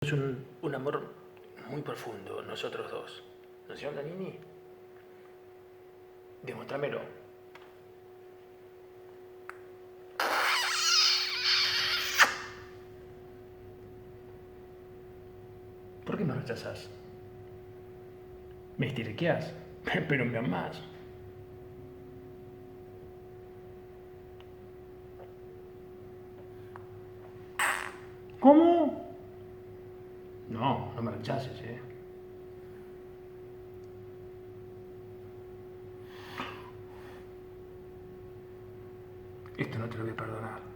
Es un amor muy profundo, nosotros dos. ¿No es cierto, Nini? Demuéstramelo. ¿Por qué me rechazas? Me estiriqueas, pero me amás. ¿Cómo? No, no me rechaces, Esto no te lo voy a perdonar.